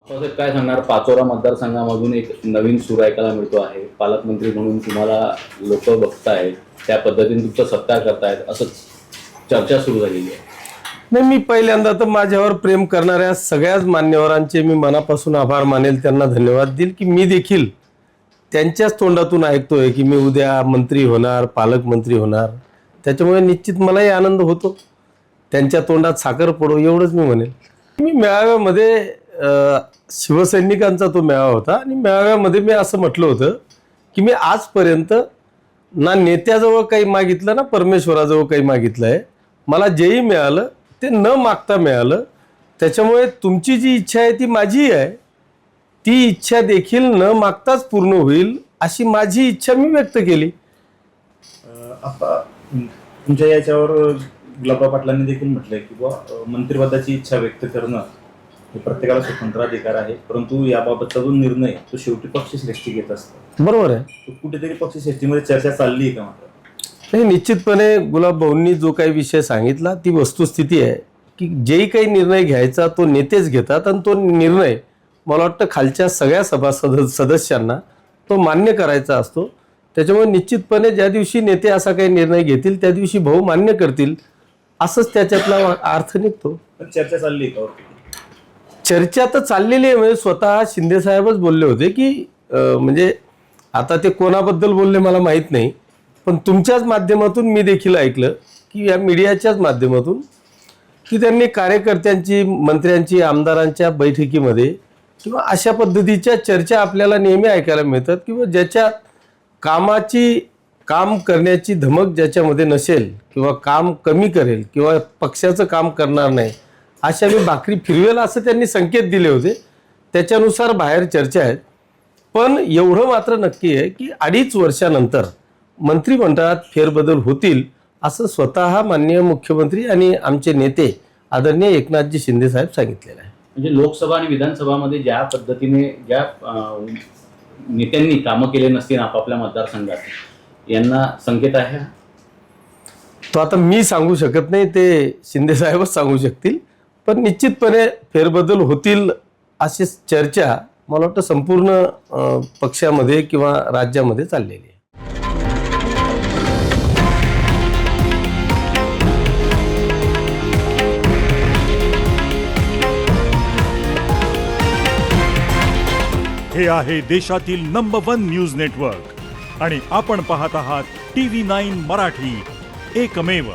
काय सांगणार, पाचोरा मतदारसंघामधून एक नवीन सूर ऐकायला मिळतो आहे. पालकमंत्री म्हणून तुम्हाला लोक बघतायत, त्या पद्धतीने तुमचा सत्कार करतायत असं चर्चा सुरू झालेली आहे. नाही, मी पहिल्यांदा तर माझ्यावर प्रेम करणाऱ्या सगळ्याच मान्यवरांचे मी मनापासून आभार मानेल, त्यांना धन्यवाद देईल की मी देखील त्यांच्याच तोंडातून ऐकतोय की मी उद्या मंत्री होणार, पालकमंत्री होणार. त्याच्यामुळे निश्चित मलाही आनंद होतो. त्यांच्या तोंडात साखर पडो एवढंच मी म्हणेल. मी मेळाव्यामध्ये शिवसैनिकांचा तो मेळावा होता आणि मेळाव्यामध्ये मी असं म्हटलं होतं की मी आजपर्यंत ना नेत्याजवळ काही मागितलं ना परमेश्वराजवळ काही मागितलं आहे. मला जेही मिळालं ते न मागता मिळालं. त्याच्यामुळे तुमची जी इच्छा आहे ती माझी आहे, ती इच्छा देखील न मागताच पूर्ण होईल अशी माझी इच्छा मी व्यक्त केली. आता तुमच्या याच्यावर गुलाबराव पाटलांनी देखील म्हटलंय की मंत्रिपदाची इच्छा व्यक्त करणं हे प्रत्येकाला स्वतंत्र अधिकार आहे, परंतु याबाबतचा जो निर्णय तो शेवटी पक्षश्रेष्ठी घेत असतो. बरोबर आहे. तो कुठेतरी पक्षश्रेष्ठीमध्ये चर्चा चालली आहे का? मात्र नाही, निश्चितपणे गुलाबभाऊंनी जो काही विषय सांगितला ती वस्तुस्थिती आहे की जेही काही निर्णय घ्यायचा तो नेतेच घेतात आणि तो निर्णय मला वाटतं खालच्या सगळ्या सदस्यांना तो मान्य करायचा असतो. त्याच्यामुळे निश्चितपणे ज्या दिवशी नेते असा काही निर्णय घेतील त्या दिवशी भाऊ मान्य करतील असंच त्याच्यातला अर्थ निघतो. चर्चा चालली आहे का? चर्चा तर चाललेली आहे. म्हणजे स्वतः शिंदे साहेबच बोलले होते की म्हणजे आता ते कोणाबद्दल बोलले मला माहीत नाही, पण तुमच्याच माध्यमातून मी देखील ऐकलं की या मीडियाच्याच माध्यमातून की त्यांनी कार्यकर्त्यांची, मंत्र्यांची, आमदारांच्या बैठकीमध्ये किंवा अशा पद्धतीच्या चर्चा आपल्याला नेहमी ऐकायला मिळतात किंवा ज्याच्या काम करण्याची धमक ज्याच्यामध्ये नसेल किंवा काम कमी करेल किंवा पक्षाचं काम करणार नाही अशा मी भाकरी फिरवेल असं त्यांनी संकेत दिले होते. त्याच्यानुसार बाहेर चर्चा आहेत. पण एवढं मात्र नक्की आहे की 2.5 वर्षानंतर मंत्रिमंडळात फेरबदल होतील असं स्वतः माननीय मुख्यमंत्री आणि आमचे नेते आदरणीय एकनाथजी शिंदे साहेब सांगितलेलं आहे. म्हणजे लोकसभा आणि विधानसभामध्ये ज्या पद्धतीने ज्या नेत्यांनी कामं केले नसतील आपापल्या मतदारसंघात यांना संकेत आहे. तो आता मी सांगू शकत नाही, ते शिंदे साहेबच सांगू शकतील. पण निश्चितपणे फेरबदल होतील अशी चर्चा मला वाटतं संपूर्ण पक्षामध्ये किंवा राज्यामध्ये चाललेली आहे. हे आहे देशातील नंबर 1 न्यूज नेटवर्क आणि आपण पाहत आहात TV9 मराठी, एकमेव.